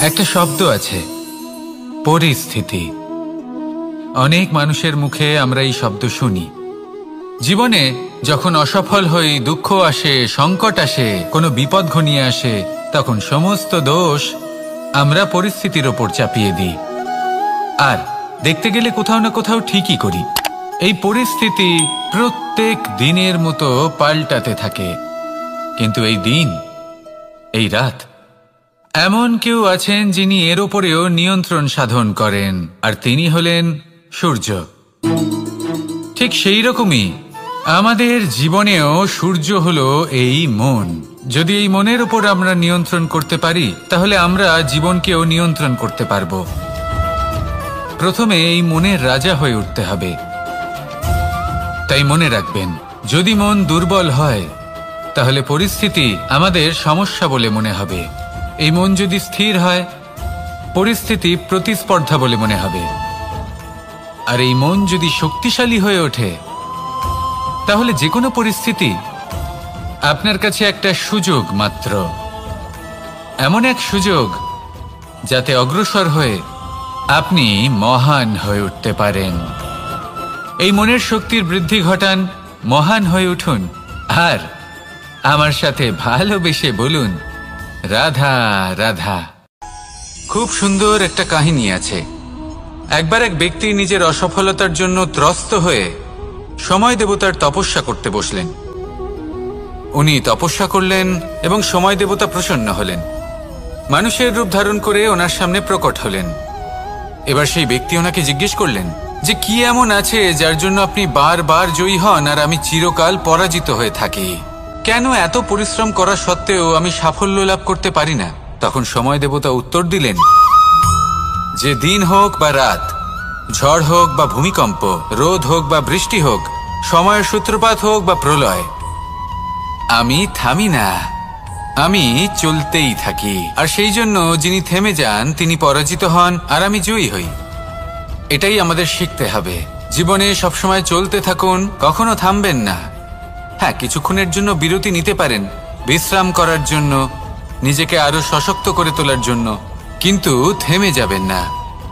একটা শব্দ আছে, পরিস্থিতি। অনেক মানুষের মুখে আমরা এই শব্দ শুনি। জীবনে যখন অসফল হই, দুঃখ আসে, সংকট আসে, কোনো বিপদ ঘনিয়ে আসে, তখন সমস্ত দোষ আমরা পরিস্থিতির ওপর চাপিয়ে দিই। আর দেখতে গেলে কোথাও না কোথাও ঠিকই করি। এই পরিস্থিতি প্রত্যেক দিনের মতো পাল্টাতে থাকে, কিন্তু এই দিন, এই রাত, এমন কেউ আছেন যিনি এর ওপরেও নিয়ন্ত্রণ সাধন করেন, আর তিনি হলেন সূর্য। ঠিক সেই রকমই আমাদের জীবনেও সূর্য হলো এই মন। যদি এই মনের উপর আমরা নিয়ন্ত্রণ করতে পারি, তাহলে আমরা জীবনকেও নিয়ন্ত্রণ করতে পারবো। প্রথমে এই মনের রাজা হয়ে উঠতে হবে। তাই মনে রাখবেন, যদি মন দুর্বল হয়, তাহলে পরিস্থিতি আমাদের সমস্যা বলে মনে হবে। এই মন যদি স্থির হয়, পরিস্থিতি প্রতিস্পর্ধা বলে মনে হবে। আর এই মন যদি শক্তিশালী হয়ে ওঠে, তাহলে যে কোনো পরিস্থিতি আপনার কাছে একটা সুযোগ মাত্র। এমন এক সুযোগ যাতে অগ্রসর হয়ে আপনি মহান হয়ে উঠতে পারেন। এই মনের শক্তির বৃদ্ধি ঘটান, মহান হয়ে উঠুন, আর আমার সাথে ভালোবেসে বলুন, রাধা রাধা। খুব সুন্দর একটা কাহিনী আছে। একবার এক ব্যক্তি নিজের অসফলতার জন্য ত্রস্ত হয়ে সময় দেবতার তপস্যা করতে বসলেন। উনি তপস্যা করলেন এবং সময় দেবতা প্রসন্ন হলেন। মানুষের রূপ ধারণ করে ওনার সামনে প্রকট হলেন। এবার সেই ব্যক্তি ওনাকে জিজ্ঞেস করলেন যে কি এমন আছে যার জন্য আপনি বারবার জয়ী হন আর আমি চিরকাল পরাজিত হয়ে থাকি? কেন এত পরিশ্রম করা সত্ত্বেও আমি সাফল্য লাভ করতে পারি না? তখন সময় দেবতা উত্তর দিলেন যে দিন হোক বা রাত, ঝড় হোক বা ভূমিকম্প, রোদ হোক বা বৃষ্টি হোক, সময়ের সূত্রপাত হোক বা প্রলয়, আমি থামি না, আমি চলতেই থাকি। আর সেই জন্য যিনি থেমে যান তিনি পরাজিত হন আর আমি জয়ী হই। এটাই আমাদের শিখতে হবে। জীবনে সবসময় চলতে থাকুন, কখনো থামবেন না। হ্যাঁ, কিছুক্ষণের জন্য বিরতি নিতে পারেন, বিশ্রাম করার জন্য, নিজেকে আরো সশক্ত করে তোলার জন্য, কিন্তু থেমে যাবেন না।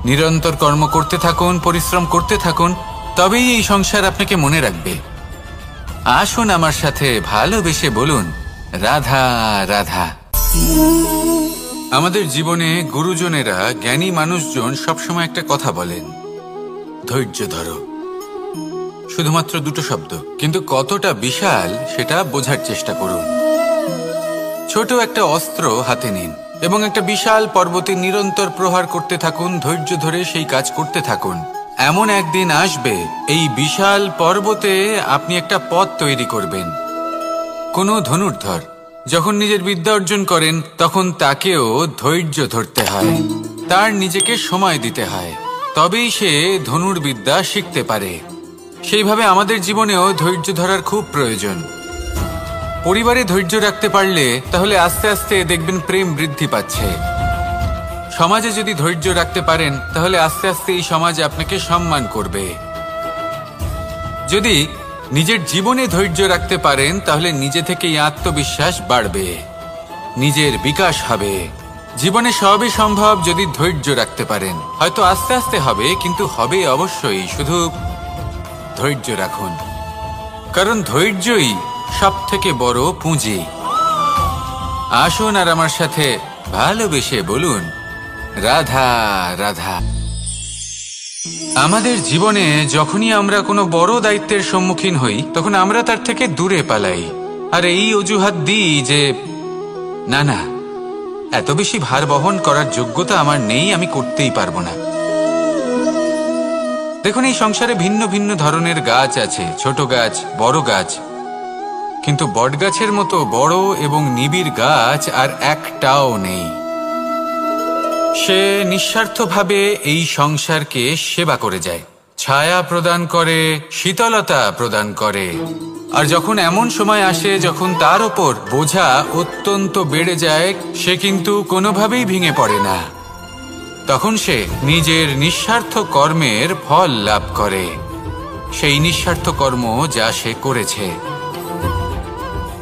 নিরন্তর কর্ম করতে থাকুন, পরিশ্রম করতে থাকুন, তবেই এই সংসার আপনাকে মনে রাখবে। আসুন আমার সাথে ভালোবেসে বলুন, রাধা রাধা। আমাদের জীবনে গুরুজনেরা, জ্ঞানী মানুষজন সবসময় একটা কথা বলেন, ধৈর্য ধরো। শুধুমাত্র দুটো শব্দ, কিন্তু কতটা বিশাল সেটা বোঝার চেষ্টা করুন। ছোট একটা অস্ত্র হাতে নিন এবং একটা বিশাল পর্বতে নিরন্তর প্রহার করতে থাকুন। ধৈর্য ধরে সেই কাজ করতে থাকুন। এমন একদিন আসবে, এই বিশাল পর্বতে আপনি একটা পথ তৈরি করবেন। কোনো ধনুর্ধর যখন নিজের বিদ্যা অর্জন করেন, তখন তাকেও ধৈর্য ধরতে হয়, তার নিজেকে সময় দিতে হয়, তবেই সে ধনুর্বিদ্যা শিখতে পারে। সেইভাবে আমাদের জীবনেও ধৈর্য ধরার খুব প্রয়োজন। পরিবারে ধৈর্য রাখতে পারলে তাহলে আস্তে আস্তে দেখবেন প্রেম বৃদ্ধি পাচ্ছে। সমাজে যদি ধৈর্য রাখতে পারেন, তাহলে আস্তে আস্তে এই সমাজ আপনাকে সম্মান করবে। যদি নিজের জীবনে ধৈর্য রাখতে পারেন, তাহলে নিজে থেকেই আত্মবিশ্বাস বাড়বে, নিজের বিকাশ হবে। জীবনে সবই সম্ভব যদি ধৈর্য রাখতে পারেন। হয়তো আস্তে আস্তে হবে, কিন্তু হবে অবশ্যই। শুধু ধৈর্য রাখুন, কারণ ধৈর্যই সব থেকে বড় পুঁজি। আসুন আর আমার সাথে ভালোবেসে বলুন, রাধা রাধা। আমাদের জীবনে যখনই আমরা কোনো বড় দায়িত্বের সম্মুখীন হই, তখন আমরা তার থেকে দূরে পালাই আর এই অজুহাত দিই যে না না, এত বেশি ভার বহন করার যোগ্যতা আমার নেই, আমি করতেই পারবো না। দেখুন, এই সংসারে ভিন্ন ভিন্ন ধরনের গাছ আছে, ছোট গাছ, বড় গাছ, কিন্তু বটগাছের মতো বড় এবং নিবিড় গাছ আর একটাও নেই। সে নিঃস্বার্থভাবে এই সংসারকে সেবা করে যায়, ছায়া প্রদান করে, শীতলতা প্রদান করে। আর যখন এমন সময় আসে যখন তার ওপর বোঝা অত্যন্ত বেড়ে যায়, সে কিন্তু কোনোভাবেই ভেঙে পড়ে না। তখন সে নিজের নিঃস্বার্থ কর্মের ফল লাভ করে, সেই নিঃস্বার্থ কর্ম যা সে করেছে।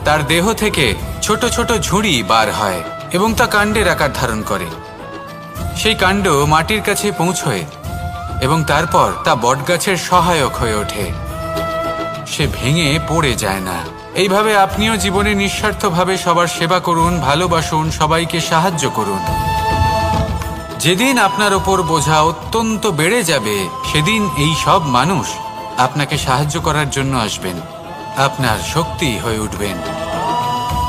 তার দেহ থেকে ছোট ছোট ঝুড়ি বার হয় এবং তা কাণ্ডের আকার ধারণ করে। সেই কাণ্ড মাটির কাছে পৌঁছয় এবং তারপর তা বটগাছের সহায়ক হয়ে ওঠে। সে ভেঙে পড়ে যায় না। এইভাবে আপনিও জীবনে নিঃস্বার্থভাবে সবার সেবা করুন, ভালোবাসুন, সবাইকে সাহায্য করুন। যেদিন আপনার ওপর বোঝা অত্যন্ত বেড়ে যাবে, সেদিন এই সব মানুষ আপনাকে সাহায্য করার জন্য আসবেন, আপনার শক্তি হয়ে উঠবেন,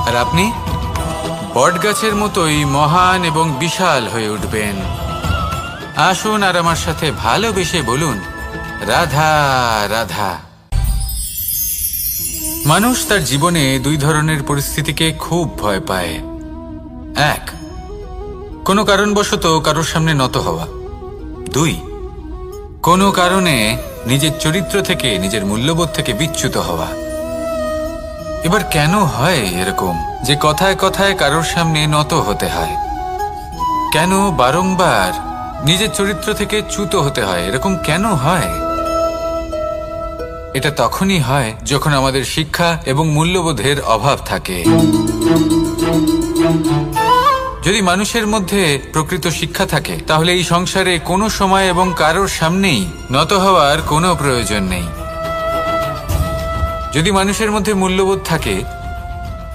আর আপনি বটগাছের মতোই মহান এবং বিশাল হয়ে উঠবেন। আসুন আর আমার সাথে ভালোবেসে বলুন, রাধা রাধা। মানুষ তার জীবনে দুই ধরনের পরিস্থিতিকে খুব ভয় পায়। এক, কোনো কারণবশত কারোর সামনে নত হওয়া। দুই, কোনো কারণে নিজের চরিত্র থেকে, নিজের মূল্যবোধ থেকে বিচ্যুত হওয়া। এবার কেন হয় এরকম যে কথায় কথায় কারোর সামনে নত হতে হয়? কেন বারংবার নিজের চরিত্র থেকে চ্যুত হতে হয়? এরকম কেন হয়? এটা তখনই হয় যখন আমাদের শিক্ষা এবং মূল্যবোধের অভাব থাকে। যদি মানুষের মধ্যে প্রকৃত শিক্ষা থাকে, তাহলে এই সংসারে কোনো সময় এবং কারোর সামনেই নত হওয়ার কোনো প্রয়োজন নেই। যদি মানুষের মধ্যে মূল্যবোধ থাকে,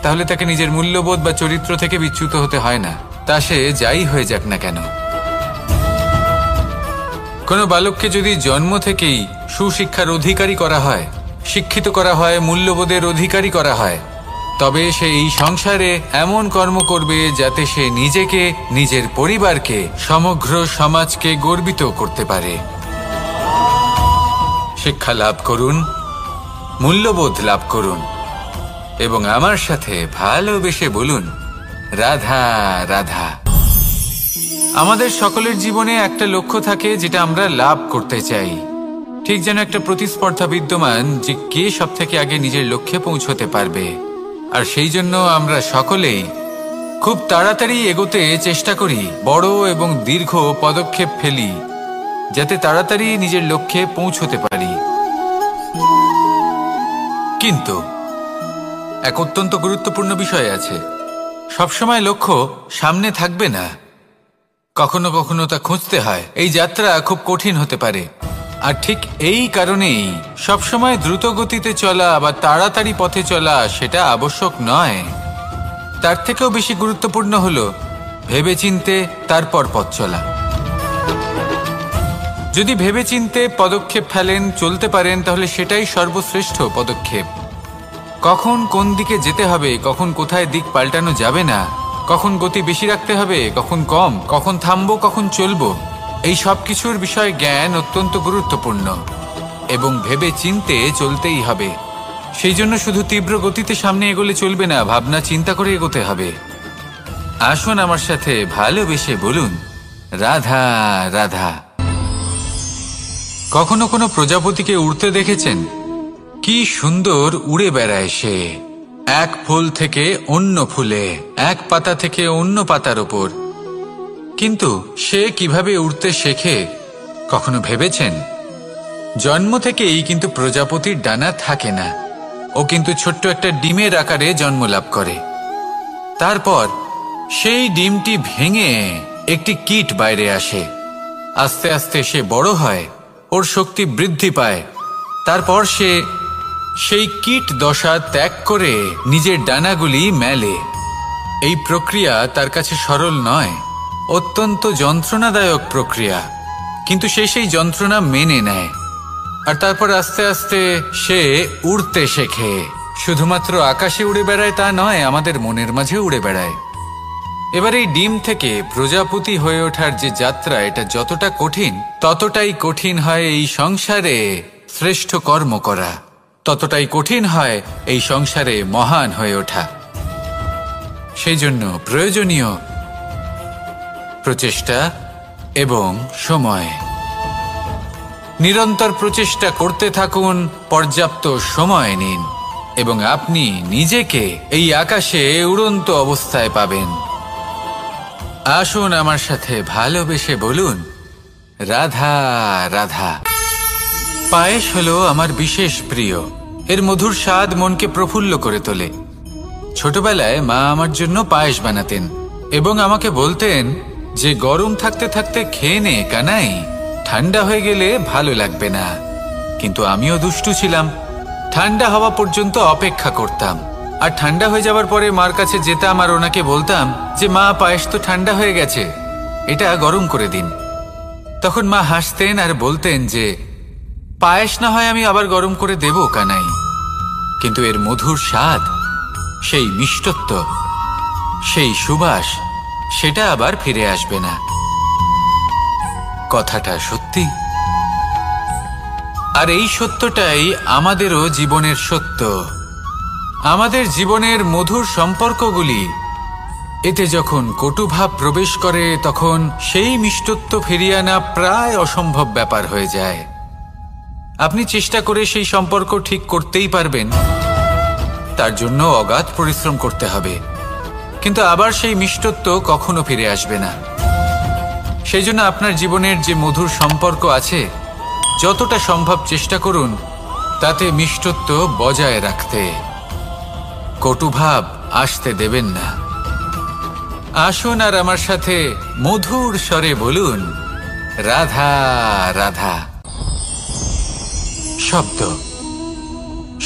তাহলে তাকে নিজের মূল্যবোধ বা চরিত্র থেকে বিচ্যুত হতে হয় না, তা সে যাই হয়ে যাক না কেন। কোনো বালককে যদি জন্ম থেকেই সুশিক্ষার অধিকারী করা হয়, শিক্ষিত করা হয়, মূল্যবোধের অধিকারী করা হয়, তবে সে এই সংসারে এমন কর্ম করবে যাতে সে নিজেকে, নিজের পরিবারকে, সমগ্র সমাজকে গর্বিত করতে পারে। শিক্ষা লাভ করুন, মূল্যবোধ লাভ করুন এবং আমার সাথে ভালোবেসে বলুন, রাধা রাধা। আমাদের সকলের জীবনে একটা লক্ষ্য থাকে যেটা আমরা লাভ করতে চাই। ঠিক যেন একটা প্রতিস্পর্ধা বিদ্যমান যে কে সব থেকে আগে নিজের লক্ষ্যে পৌঁছতে পারবে। আর সেই জন্য আমরা সকলেই খুব তাড়াতাড়ি এগোতে চেষ্টা করি, বড় এবং দীর্ঘ পদক্ষেপ ফেলি যাতে তাড়াতাড়ি নিজের লক্ষ্যে পৌঁছতে পারি। কিন্তু এক অত্যন্ত গুরুত্বপূর্ণ বিষয় আছে, সবসময় লক্ষ্য সামনে থাকবে না, কখনো কখনো তা খুঁজতে হয়। এই যাত্রা খুব কঠিন হতে পারে, আর ঠিক এই কারণেই সবসময় দ্রুত গতিতে চলা বা তাড়াতাড়ি পথে চলা সেটা আবশ্যক নয়। তার থেকেও বেশি গুরুত্বপূর্ণ হলো ভেবেচিন্তে তারপর পথ চলা। যদি ভেবেচিন্তে পদক্ষেপ ফেলেন, চলতে পারেন, তাহলে সেটাই সর্বশ্রেষ্ঠ পদক্ষেপ। কখন কোন দিকে যেতে হবে, কখন কোথায় দিক পাল্টানো যাবে না, কখন গতি বেশি রাখতে হবে, কখন কম, কখন থামবো, কখন চলবো, এই সব কিছুর বিষয়ে জ্ঞান অত্যন্ত গুরুত্বপূর্ণ এবং ভেবে চিন্তে চলতেই হবে। সেই জন্য শুধু তীব্র গতিতে সামনে এগোলে চলবে না, ভাবনা চিন্তা করে এগোতে হবে। আসুন আমার সাথে ভালোবেসে বলুন, রাধা রাধা। কখনো কোনো প্রজাপতিকে উড়তে দেখেছেন? কি সুন্দর উড়ে বেড়ায় সে, এক ফুল থেকে অন্য ফুলে, এক পাতা থেকে অন্য পাতার ওপর। কিন্তু সে কিভাবে উড়তে শেখে কখনো ভেবেছেন? জন্ম থেকেই কিন্তু প্রজাপতির ডানা থাকে না, ও কিন্তু ছোট্ট একটা ডিমের আকারে জন্ম লাভ করে। তারপর সেই ডিমটি ভেঙে একটি কীট বাইরে আসে। আস্তে আস্তে সে বড় হয়, ওর শক্তি বৃদ্ধি পায়। তারপর সে সেই কীট দশা ত্যাগ করে নিজের ডানাগুলি মেলে। এই প্রক্রিয়া তার কাছে সরল নয়, অত্যন্ত যন্ত্রণাদায়ক প্রক্রিয়া, কিন্তু সে সেই যন্ত্রণা মেনে নেয়। আর তারপর আস্তে আস্তে সে উড়তে শেখে। শুধুমাত্র আকাশে উড়ে বেড়ায় তা নয়, আমাদের মনের মাঝে উড়ে বেড়ায়। এবার এই ডিম থেকে প্রজাপতি হয়ে ওঠার যে যাত্রা, এটা যতটা কঠিন, ততটাই কঠিন হয় এই সংসারে শ্রেষ্ঠ কর্ম করা, ততটাই কঠিন হয় এই সংসারে মহান হয়ে ওঠা। সেই জন্য প্রয়োজনীয় প্রচেষ্টা এবং সময়। নিরন্তর প্রচেষ্টা করতে থাকুন, পর্যাপ্ত সময় নিন এবং আপনি নিজেকে এই আকাশে উড়ন্ত অবস্থায় পাবেন। আসুন আমার সাথে ভালোবেসে বলুন, রাধা রাধা। পায়েস হলো আমার বিশেষ প্রিয়। এর মধুর স্বাদ মনকে প্রফুল্ল করে তোলে। ছোটবেলায় মা আমার জন্য পায়েস বানাতেন এবং আমাকে বলতেন যে গরম থাকতে থাকতে খেয়ে নে কানাই, ঠান্ডা হয়ে গেলে ভালো লাগবে না। কিন্তু আমিও দুষ্টু ছিলাম, ঠান্ডা হওয়া পর্যন্ত অপেক্ষা করতাম, আর ঠান্ডা হয়ে যাওয়ার পরে মার কাছে যেতাম আর ওনাকে বলতাম যে মা, পায়েস তো ঠান্ডা হয়ে গেছে, এটা গরম করে দিন। তখন মা হাসতেন আর বলতেন যে পায়েস না হয় আমি আবার গরম করে দেব কানাই, কিন্তু এর মধুর স্বাদ, সেই মিষ্টত্ব, সেই সুবাস, সেটা আবার ফিরে আসবে না। কথাটা সত্যি, আর এই সত্যটাই আমাদেরও জীবনের সত্য। আমাদের জীবনের মধুর সম্পর্কগুলি, এতে যখন কটুভাব প্রবেশ করে তখন সেই মিষ্টত্ব ফিরিয়ে আনা প্রায় অসম্ভব ব্যাপার হয়ে যায়। আপনি চেষ্টা করে সেই সম্পর্ক ঠিক করতেই পারবেন, তার জন্য অগাধ পরিশ্রম করতে হবে, কিন্তু আবার সেই মিষ্টত্ব কখনো ফিরে আসবে না। সেই জন্য আপনার জীবনের যে মধুর সম্পর্ক আছে, যতটা সম্ভব চেষ্টা করুন তাতে মিষ্টত্ব বজায় রাখতে। কটুভাব আসতে দেবেন না। আসুন আর আমার সাথে মধুর স্বরে বলুন, রাধা রাধা। শব্দ,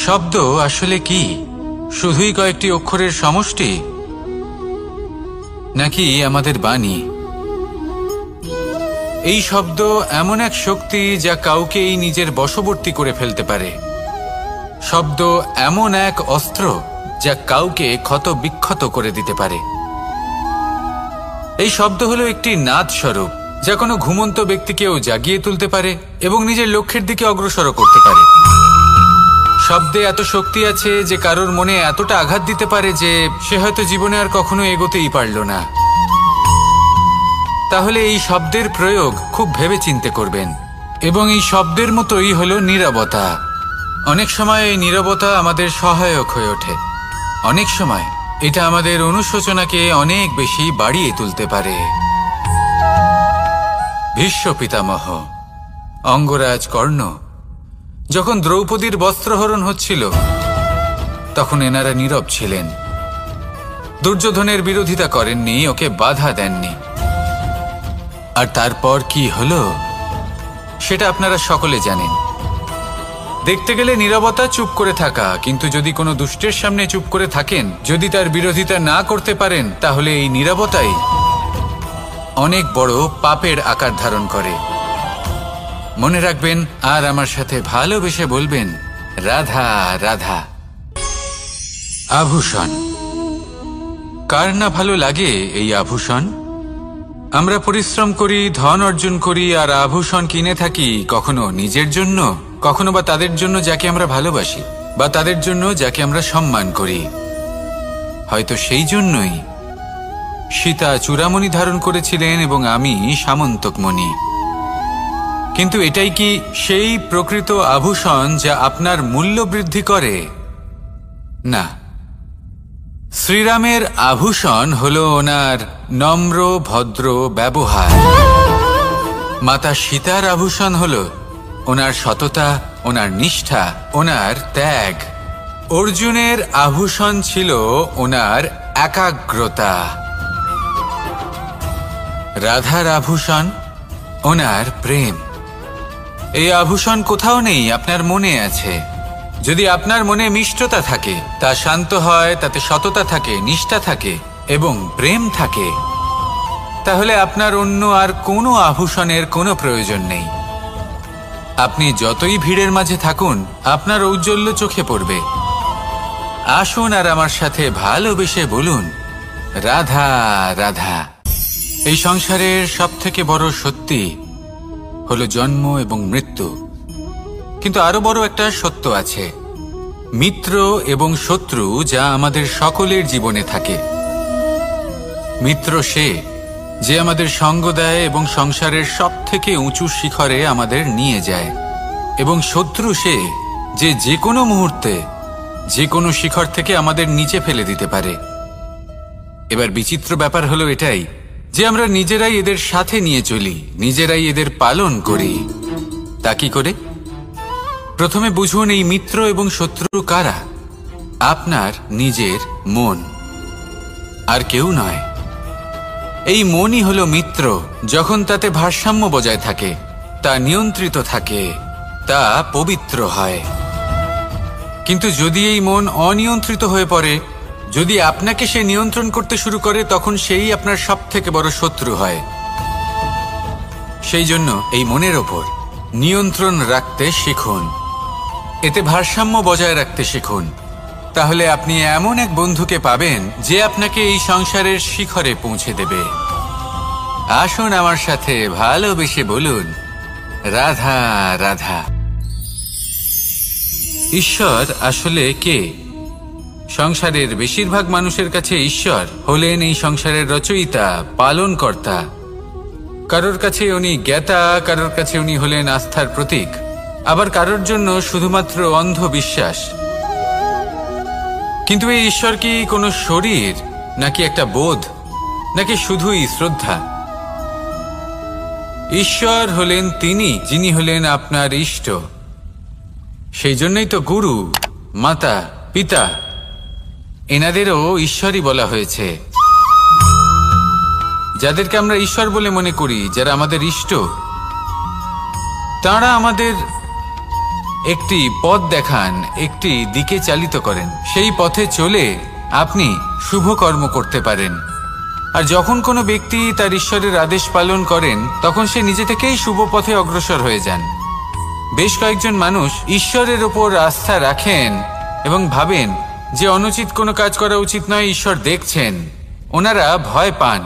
শব্দ আসলে কি? শুধুই কয়েকটি অক্ষরের সমষ্টি, নাকি আমাদের বাণী? এই শব্দ এমন এক শক্তি যা কাউকেই নিজের বশবর্তী করে ফেলতে পারে। শব্দ এমন এক অস্ত্র যা কাউকে ক্ষত বিক্ষত করে দিতে পারে। এই শব্দ হলো একটি নাদ স্বরূপ, যা কোনো ঘুমন্ত ব্যক্তিকেও জাগিয়ে তুলতে পারে এবং নিজের লক্ষ্যের দিকে অগ্রসর করতে পারে। শব্দে এত শক্তি আছে যে কারোর মনে এতটা আঘাত দিতে পারে যে সে হয়তো জীবনে আর কখনো এগোতেই পারল না। তাহলে এই শব্দের প্রয়োগ খুব ভেবে চিন্তে করবেন। এবং এই শব্দের মতোই হলো নীরবতা। অনেক সময় এই নীরবতা আমাদের সহায়ক হয়ে ওঠে, অনেক সময় এটা আমাদের অনুশোচনাকে অনেক বেশি বাড়িয়ে তুলতে পারে। ভীষ্ম পিতামহ, অঙ্গরাজ কর্ণ, যখন দ্রৌপদীর বস্ত্রহরণ হচ্ছিল তখন এনারা নীরব ছিলেন। দুর্যোধনের বিরোধিতা করেননি, ওকে বাধা দেননি। আর তারপর কি হলো সেটা আপনারা সকলে জানেন। দেখতে গেলে নীরবতা চুপ করে থাকা, কিন্তু যদি কোনো দুষ্টের সামনে চুপ করে থাকেন, যদি তার বিরোধিতা না করতে পারেন, তাহলে এই নীরবতাই অনেক বড় পাপের আকার ধারণ করে। মনে রাখবেন আর আমার সাথে ভালোবেসে বলবেন, রাধা রাধা। আভূষণ, কার না ভালো লাগে এই আভূষণ? আমরা পরিশ্রম করি, ধন অর্জন করি, আর আভূষণ কিনে থাকি, কখনো নিজের জন্য, কখনো বা তাদের জন্য যাকে আমরা ভালোবাসি, বা তাদের জন্য যাকে আমরা সম্মান করি। হয়তো সেই জন্যই সীতা চূড়ামণি ধারণ করেছিলেন এবং আমি সামন্তকমণি। কিন্তু এটাই কি সেই প্রকৃত আভূষণ যা আপনার মূল্য বৃদ্ধি করে? না। শ্রীরামের আভূষণ হল ওনার নম্র ভদ্র ব্যবহার। মাতা সীতার আভূষণ হল ওনার সততা, ওনার নিষ্ঠা, ওনার ত্যাগ। অর্জুনের আভূষণ ছিল ওনার একাগ্রতা। রাধার আভূষণ ওনার প্রেম। এই আভূষণ কোথাও নেই, আপনার মনে আছে। যদি আপনার মনে মিষ্টতা থাকে, তা শান্ত হয়, তাতে সততা থাকে, নিষ্ঠা থাকে এবং প্রেম থাকে, তাহলে আপনার অন্য আর কোনো আভূষণের কোনো প্রয়োজন নেই। আপনি যতই ভিড়ের মাঝে থাকুন, আপনার ঔজ্জ্বল্য চোখে পড়বে। আসুন আর আমার সাথে ভালোবেসে বলুন, রাধা রাধা। এই সংসারের সবথেকে বড় সত্যি হলো জন্ম এবং মৃত্যু, কিন্তু আরো বড় একটা সত্য আছে, মিত্র এবং শত্রু, যা আমাদের সকলের জীবনে থাকে। মিত্র সে যে আমাদের সঙ্গ দেয় এবং সংসারের সবথেকে উঁচু শিখরে আমাদের নিয়ে যায়, এবং শত্রু সে যে যে কোনো মুহূর্তে যে কোনো শিখর থেকে আমাদের নিচে ফেলে দিতে পারে। এবার বিচিত্র ব্যাপার হলো এটাই যে আমরা নিজেরাই এদের সাথে নিয়ে চলি, নিজেরাই এদের পালন করি। তা কি করে? প্রথমে বুঝুন এই মিত্র এবং শত্রু কারা। আপনার নিজের মন, আর কেউ নয়। এই মনই হলো মিত্র। যখন তাতে ভারসাম্য বজায় থাকে, তা নিয়ন্ত্রিত থাকে, তা পবিত্র হয়। কিন্তু যদি এই মন অনিয়ন্ত্রিত হয়ে পড়ে, যদি আপনাকে সে নিয়ন্ত্রণ করতে শুরু করে, তখন সেই আপনার সবথেকে বড় শত্রু হয়। সেই জন্য এই মনের ওপর নিয়ন্ত্রণ রাখতে শিখুন, এতে ভারসাম্য বজায় রাখতে শিখুন। তাহলে আপনি এমন এক বন্ধুকে পাবেন যে আপনাকে এই সংসারের শিখরে পৌঁছে দেবে। আসুন আমার সাথে ভালোবেসে বলুন, রাধা রাধা। ঈশ্বর আসলে কে? সংসারের বেশিরভাগ মানুষের কাছে ঈশ্বর হলেন এই সংসারের রচয়িতা, পালনকর্তা। কারোর কাছে উনি জ্ঞাতা, কারোর কাছে উনি হলেন আস্থার প্রতীক, আবার কারোর জন্য শুধুমাত্র অন্ধ বিশ্বাস। কিন্তু এই ঈশ্বর কি কোনো শরীর, নাকি একটা বোধ, নাকি শুধুই শ্রদ্ধা? ঈশ্বর হলেন তিনি যিনি হলেন আপনার ইষ্ট। সেই জন্যই তো গুরু, মাতা, পিতা এনাদেরও ঈশ্বরই বলা হয়েছে। যাদেরকে আমরা ঈশ্বর বলে মনে করি, যারা আমাদের ইষ্ট, তাঁরা আমাদের একটি পথ দেখান, একটি দিকে চালিত করেন। সেই পথে চলে আপনি শুভ কর্ম করতে পারেন। আর যখন কোনো ব্যক্তি তার ঈশ্বরের আদেশ পালন করেন, তখন সে নিজে থেকেই শুভ পথে অগ্রসর হয়ে যান। বেশ কয়েকজন মানুষ ঈশ্বরের ওপর আস্থা রাখেন এবং ভাবেন যে অনুচিত কোনো কাজ করা উচিত নয়, ঈশ্বর দেখছেন। ওনারা ভয় পান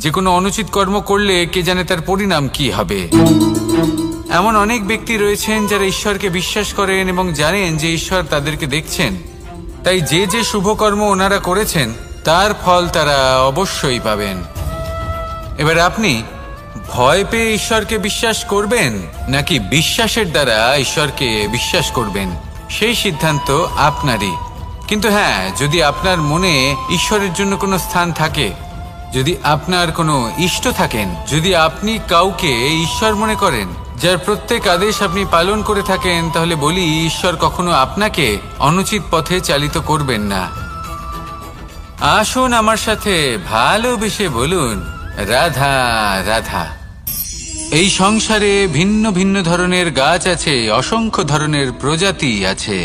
যে কোনো অনুচিত কর্ম করলে কে জানে তার পরিণাম কি হবে। এমন অনেক ব্যক্তি রয়েছেন যারা ঈশ্বরকে বিশ্বাস করেন এবং জানেন যে ঈশ্বর তাদেরকে দেখছেন। তাই যে যে শুভ কর্ম ওনারা করেছেন তার ফল তারা অবশ্যই পাবেন। এবার আপনি ভয় পেয়ে ঈশ্বরকে বিশ্বাস করবেন, নাকি বিশ্বাসের দ্বারা ঈশ্বরকে বিশ্বাস করবেন, সেই সিদ্ধান্ত আপনারই। কিন্তু হ্যাঁ, যদি আপনার মনে ঈশ্বরের জন্য কোনো স্থান থাকে, যদি আপনার কোনো ইষ্ট থাকেন, যদি আপনি কাউকে ঈশ্বর মনে করেন, যার প্রত্যেক আদেশ আপনি পালন করে থাকেন, তাহলে বলি, ঈশ্বর কখনো আপনাকে অনুচিত পথে চালিত করবেন না। আসুন আমার সাথে ভালোবেসে বলুন, রাধা রাধা। এই সংসারে ভিন্ন ভিন্ন ধরনের গাছ আছে, অসংখ্য ধরনের প্রজাতি আছে।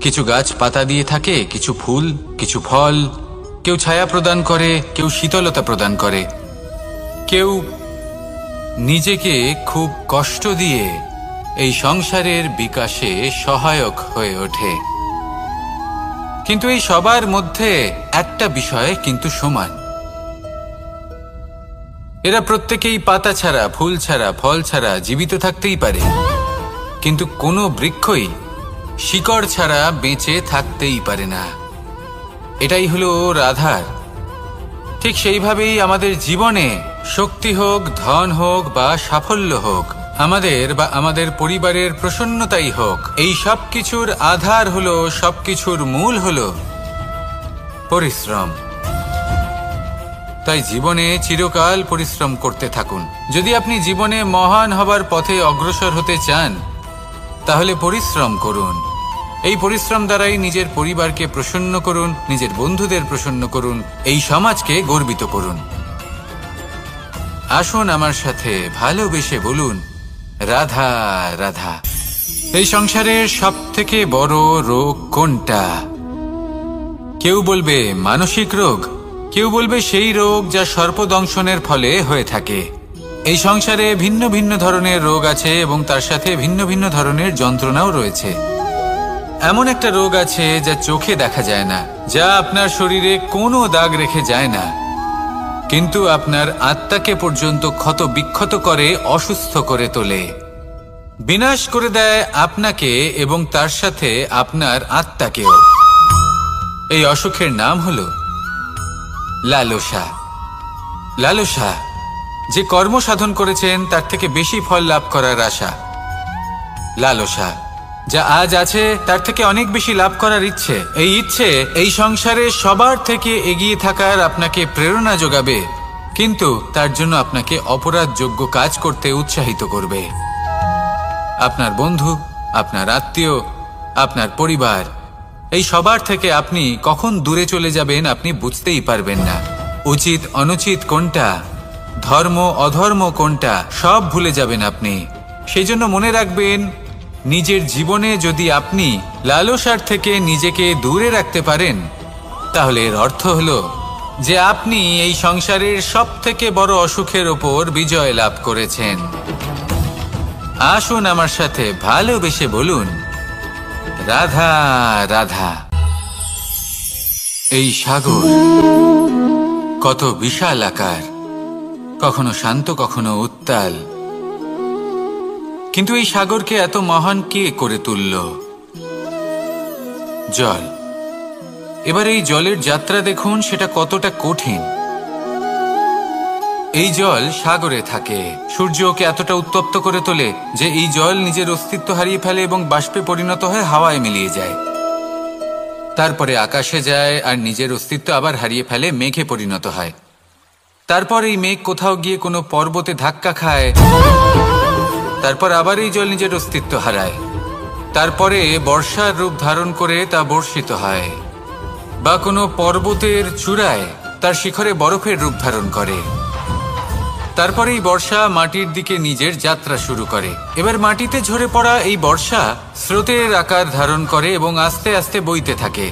কিছু গাছ পাতা দিয়ে থাকে, কিছু ফুল, কিছু ফল। কেউ ছায়া প্রদান করে, কেউ শীতলতা প্রদান করে, কেউ নিজেকে খুব কষ্ট দিয়ে এই সংসারের বিকাশে সহায়ক হয়ে ওঠে। কিন্তু এই সবার মধ্যে একটা বিষয় কিন্তু সমান, এরা প্রত্যেকেই পাতা ছাড়া, ফুল ছাড়া, ফল ছাড়া জীবিত থাকতেই পারে, কিন্তু কোনো বৃক্ষই শিকড় ছাড়া বেঁচে থাকতেই পারে না। এটাই হলো রাধার। ঠিক সেইভাবেই আমাদের জীবনে শক্তি হোক, ধন হোক বা সাফল্য হোক, আমাদের বা আমাদের পরিবারের প্রসন্নতাই হোক, এই সব কিছুর আধার হলো, সবকিছুর মূল হলো পরিশ্রম। তাই জীবনে চিরকাল পরিশ্রম করতে থাকুন। যদি আপনি জীবনে মহান হবার পথে অগ্রসর হতে চান, তাহলে পরিশ্রম করুন। এই পরিশ্রম দ্বারাই নিজের পরিবারকে প্রসন্ন করুন, নিজের বন্ধুদের প্রসন্ন করুন, এই সমাজকে গর্বিত করুন। আসুন আমার সাথে ভালোবেসে বলুন, রাধা রাধা। এই সংসারের সব থেকে বড় রোগ কোনটা? কেউ বলবে মানসিক রোগ, কেউ বলবে সেই রোগ যা সর্পদংশনের ফলে হয়ে থাকে। এই সংসারে ভিন্ন ভিন্ন ধরনের রোগ আছে এবং তার সাথে ভিন্ন ভিন্ন ধরনের যন্ত্রণাও রয়েছে। এমন একটা রোগ আছে যা চোখে দেখা যায় না, যা আপনার শরীরে কোনো দাগ রেখে যায় না, কিন্তু আপনার আত্মাকে পর্যন্ত ক্ষত বিক্ষত করে, অসুস্থ করে তোলে, বিনাশ করে দেয় আপনাকে এবং তার সাথে আপনার আত্মাকেও। এই অসুখের নাম হলো লালসা। লালসা, যে কর্ম সাধন করেছেন তার থেকে বেশি ফল লাভ করার আশা। লালসা, যা আজ আছে তার থেকে অনেক বেশি লাভ করার ইচ্ছে। এই ইচ্ছে এই সংসারে সবার থেকে এগিয়ে থাকার আপনাকে প্রেরণা যোগাবে, কিন্তু তার জন্য আপনাকে অপরাধযোগ্য কাজ করতে উৎসাহিত করবে। আপনার বন্ধু, আপনার আত্মীয়, আপনার পরিবার, এই সবার থেকে আপনি কখন দূরে চলে যাবেন আপনি বুঝতেই পারবেন না। উচিত অনুচিত কোনটা, ধর্ম অধর্ম কোনটা, সব ভুলে যাবেন আপনি। সেই জন্য মনে রাখবেন, নিজের জীবনে যদি আপনি লালসার থেকে নিজেকে দূরে রাখতে পারেন, তাহলে এর অর্থ হলো যে আপনি এই সংসারের সব থেকে বড় অসুখের ওপর বিজয় লাভ করেছেন। আসুন আমার সাথে ভালোবেসে বলুন, রাধা রাধা। এই সাগর কত বিশাল আকার, কখনো শান্ত কখনো উত্তাল, কিন্তু এই সাগরকে এত মহান কে করে তুলল? জল। এবার এই জলের যাত্রা দেখুন, সেটা কতটা কঠিন। এই জল সাগরে থাকে, সূর্য ওকে এতটা উত্তপ্ত করে তোলে যে এই জল নিজের অস্তিত্ব হারিয়ে ফেলে এবং বাষ্পে পরিণত হয়ে হাওয়ায় মিলিয়ে যায়। তারপরে আকাশে যায় আর নিজের অস্তিত্ব আবার হারিয়ে ফেলে, মেঘে পরিণত হয়। তারপর এই মেঘ কোথাও গিয়ে কোনো পর্বতে ধাক্কা খায়, তারপর আবার এই জল নিজের অস্তিত্ব হারায়। তারপরে বর্ষার রূপ ধারণ করে তা বর্ষিত হয়, বা কোনো পর্বতের চূড়ায় তার শিখরে বরফের রূপ ধারণ করে। তারপরে এই বর্ষা মাটির দিকে নিজের যাত্রা শুরু করে। এবার মাটিতে ঝরে পড়া এই বর্ষা স্রোতের আকার ধারণ করে এবং আস্তে আস্তে বইতে থাকে।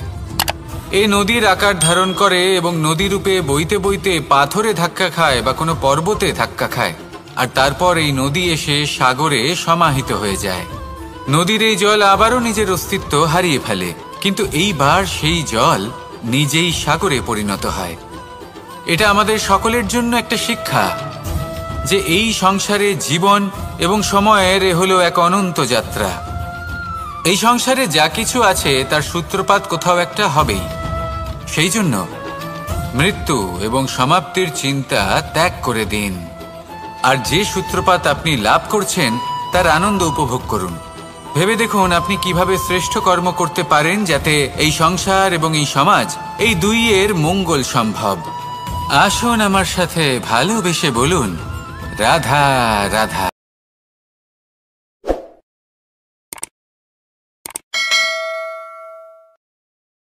এই নদীর আকার ধারণ করে এবং নদী রূপে বইতে বইতে পাথরে ধাক্কা খায় বা কোনো পর্বতে ধাক্কা খায়, আর তারপর এই নদী এসে সাগরে সমাহিত হয়ে যায়। নদীর এই জল আবারও নিজের অস্তিত্ব হারিয়ে ফেলে, কিন্তু এইবার সেই জল নিজেই সাগরে পরিণত হয়। এটা আমাদের সকলের জন্য একটা শিক্ষা যে এই সংসারে জীবন এবং সময়ের হলো এক অনন্ত যাত্রা। এই সংসারে যা কিছু আছে তার সূত্রপাত কোথাও একটা হবেই। সেই জন্য মৃত্যু এবং সমাপ্তির চিন্তা ত্যাগ করে দিন, আর যে সূত্রপাত আপনি লাভ করছেন তার আনন্দ উপভোগ করুন। ভেবে দেখুন আপনি কিভাবে শ্রেষ্ঠ কর্ম করতে পারেন যাতে এই সংসার এবং এই সমাজ, এই দুইয়ের মঙ্গল সম্ভব। আসুন আমার সাথে ভালোবেসে বলুন, রাধা রাধা।